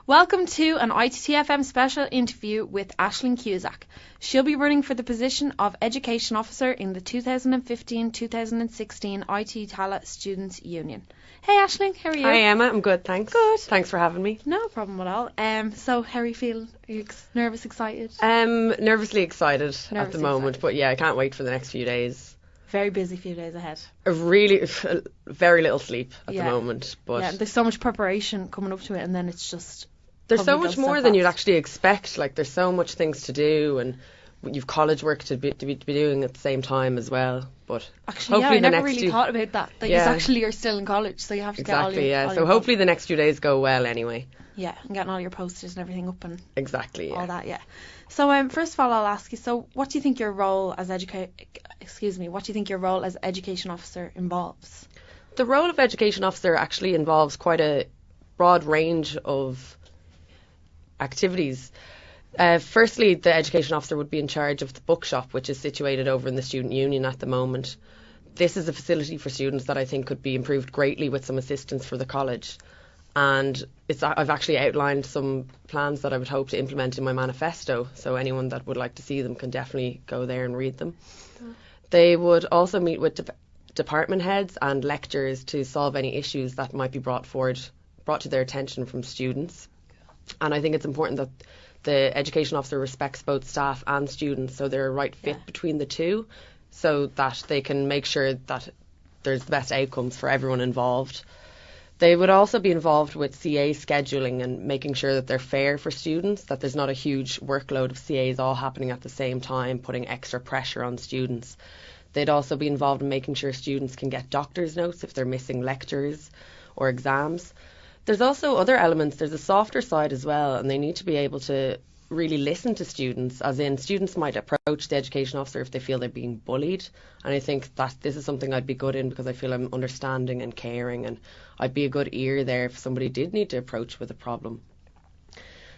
Welcome to an ITTFM special interview with Aisling Cusack. She'll be running for the position of Education Officer in the 2015-2016 ITTFM Students' Union. Hey Aisling, how are you? Hi Emma, I'm good, thanks. Good. Thanks for having me. No problem at all. So how are you feeling? Are you nervous, excited? Nervously excited at the moment, excited. but yeah, I can't wait for the next few days. Very busy few days ahead. Very little sleep at the Yeah. moment, but Yeah, there's so much preparation coming up to it, and then it's just... there's so probably much goes so more than you'd fast. actually expect. Like, there's so much things to do, and you've college work to be doing at the same time as well. But Actually, hopefully I the never next really few... thought about that. That Yeah. actually you're still in college, so you have to get all Exactly, your... yeah. all So your hopefully the next few days go well anyway. Yeah, and getting all your posters and everything up and Exactly, yeah. all that, yeah. So first of all, I'll ask you, so what do you think your role as education officer involves? The role of education officer actually involves quite a broad range of activities. Firstly, the education officer would be in charge of the bookshop, which is situated over in the Student Union at the moment. This is a facility for students that I think could be improved greatly with some assistance for the college. And I've actually outlined some plans that I would hope to implement in my manifesto, so anyone that would like to see them can definitely go there and read them. They would also meet with department heads and lecturers to solve any issues that might be brought to their attention from students. And I think it's important that the education officer respects both staff and students, so they're a right fit between the two, so that they can make sure that there's the best outcomes for everyone involved. They would also be involved with CA scheduling and making sure that they're fair for students, that there's not a huge workload of CAs all happening at the same time, putting extra pressure on students. They'd also be involved in making sure students can get doctor's notes if they're missing lectures or exams. There's also other elements. There's a softer side as well, and they need to be able to really listen to students, as in students might approach the education officer if they feel they're being bullied, and I think that this is something I'd be good in because I feel I'm understanding and caring, and I'd be a good ear there if somebody did need to approach with a problem.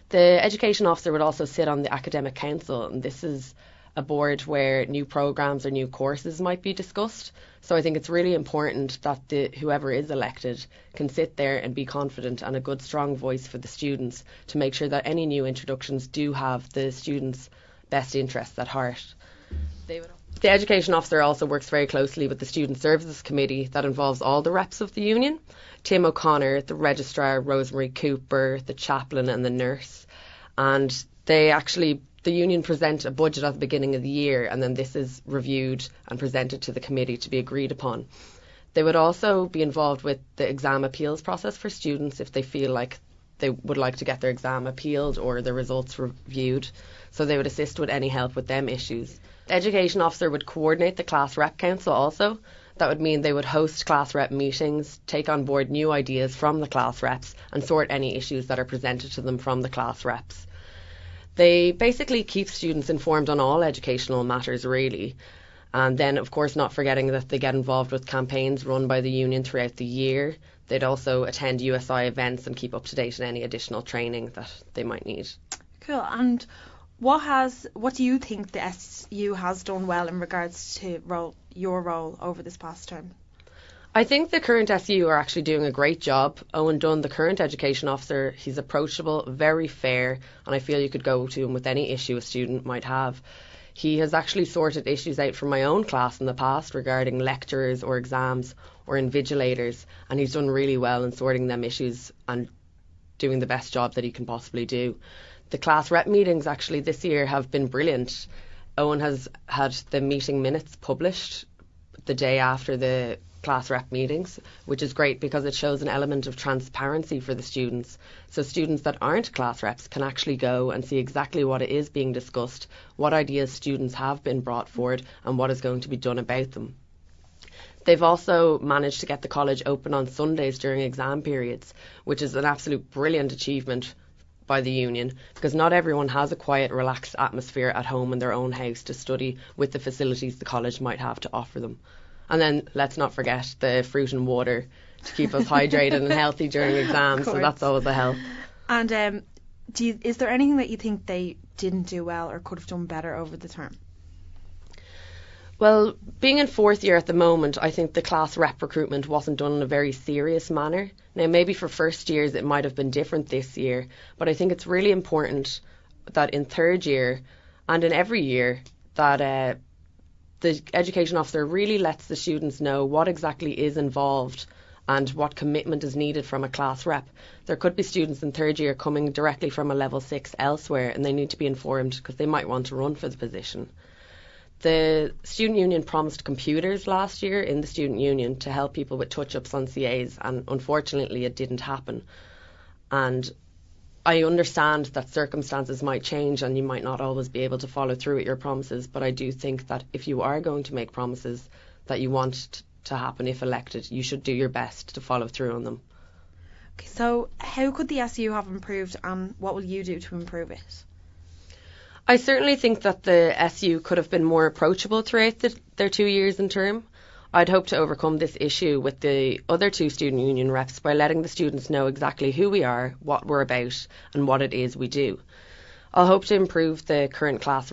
The education officer would also sit on the academic council, and this is a board where new programs or new courses might be discussed. So I think it's really important that whoever is elected can sit there and be confident and a good strong voice for the students to make sure that any new introductions do have the students' best interests at heart. The education officer also works very closely with the Student Services Committee that involves all the reps of the union. Tim O'Connor, the registrar, Rosemary Cooper, the chaplain and the nurse. And the union present a budget at the beginning of the year, and then this is reviewed and presented to the committee to be agreed upon. They would also be involved with the exam appeals process for students if they feel like they would like to get their exam appealed or their results reviewed. So they would assist with any help with them issues. The education officer would coordinate the class rep council also. That would mean they would host class rep meetings, take on board new ideas from the class reps, and sort any issues that are presented to them from the class reps. They basically keep students informed on all educational matters, really. And then, of course, not forgetting that they get involved with campaigns run by the union throughout the year. They'd also attend USI events and keep up to date on any additional training that they might need. Cool. And what do you think the SU has done well in regards to your role over this past term? I think the current SU are actually doing a great job. Owen Dunn, the current education officer, he's approachable, very fair, and I feel you could go to him with any issue a student might have. He has actually sorted issues out from my own class in the past regarding lecturers or exams or invigilators, and he's done really well in sorting them issues and doing the best job that he can possibly do. The class rep meetings actually this year have been brilliant. Owen has had the meeting minutes published the day after the class rep meetings, which is great because it shows an element of transparency for the students. So students that aren't class reps can actually go and see exactly what it is being discussed, what ideas students have been brought forward and what is going to be done about them. They've also managed to get the college open on Sundays during exam periods, which is an absolute brilliant achievement by the union, because not everyone has a quiet, relaxed atmosphere at home in their own house to study with the facilities the college might have to offer them. And then let's not forget the fruit and water to keep us hydrated and healthy during exams, so that's always a help. And is there anything that you think they didn't do well or could have done better over the term? Well, being in fourth year at the moment, I think the class rep recruitment wasn't done in a very serious manner. Now, maybe for first years it might have been different this year, but I think it's really important that in third year and in every year that the education officer really lets the students know what exactly is involved and what commitment is needed from a class rep. There could be students in third year coming directly from a level 6 elsewhere, and they need to be informed because they might want to run for the position. The student union promised computers last year in the student union to help people with touch-ups on CAs, and unfortunately it didn't happen. And I understand that circumstances might change and you might not always be able to follow through with your promises, but I do think that if you are going to make promises that you want to happen if elected, you should do your best to follow through on them. Okay, so how could the SU have improved, and what will you do to improve it? I certainly think that the SU could have been more approachable throughout their 2 years in term. I'd hope to overcome this issue with the other two student union reps by letting the students know exactly who we are, what we're about, and what it is we do. I'll hope to improve the current class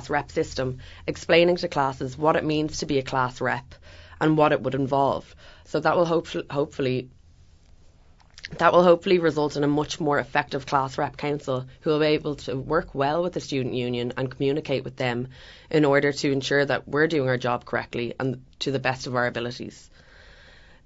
rep system, explaining to classes what it means to be a class rep and what it would involve. So that will hopefully result in a much more effective class rep council who will be able to work well with the student union and communicate with them in order to ensure that we're doing our job correctly and to the best of our abilities.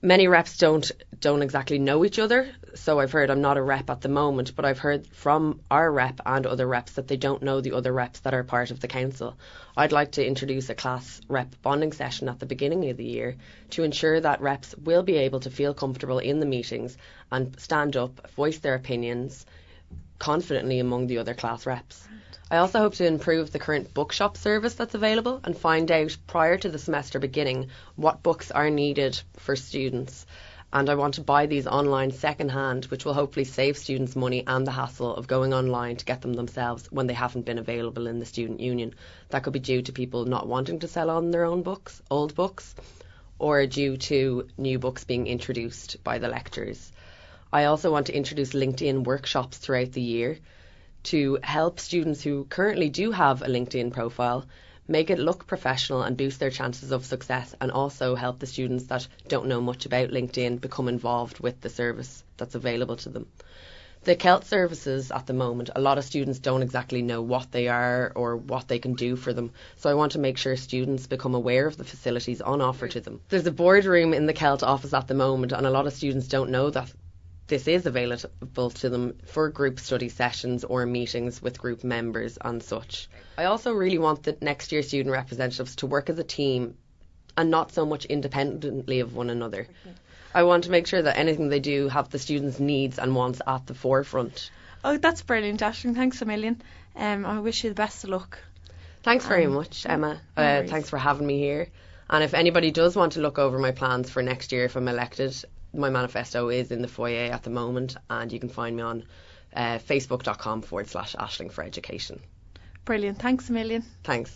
Many reps don't exactly know each other, so I've heard, I'm not a rep at the moment, but I've heard from our rep and other reps that they don't know the other reps that are part of the council. I'd like to introduce a class rep bonding session at the beginning of the year to ensure that reps will be able to feel comfortable in the meetings and stand up, voice their opinions confidently among the other class reps. I also hope to improve the current bookshop service that's available and find out prior to the semester beginning what books are needed for students. And I want to buy these online second-hand, which will hopefully save students money and the hassle of going online to get them themselves when they haven't been available in the student union. That could be due to people not wanting to sell on their own books, old books, or due to new books being introduced by the lecturers. I also want to introduce LinkedIn workshops throughout the year to help students who currently do have a LinkedIn profile make it look professional and boost their chances of success, and also help the students that don't know much about LinkedIn become involved with the service that's available to them. The CELT services at the moment, a lot of students don't exactly know what they are or what they can do for them, so I want to make sure students become aware of the facilities on offer to them. There's a boardroom in the CELT office at the moment, and a lot of students don't know that this is available to them for group study sessions or meetings with group members and such. I also really want the next year student representatives to work as a team and not so much independently of one another. I want to make sure that anything they do have the students' needs and wants at the forefront. Oh, that's brilliant, Aisling. Thanks a million. I wish you the best of luck. Thanks very much, Emma. Thanks for having me here. And if anybody does want to look over my plans for next year if I'm elected, my manifesto is in the foyer at the moment, and you can find me on facebook.com/Aisling for Education. Brilliant. Thanks a million. Thanks.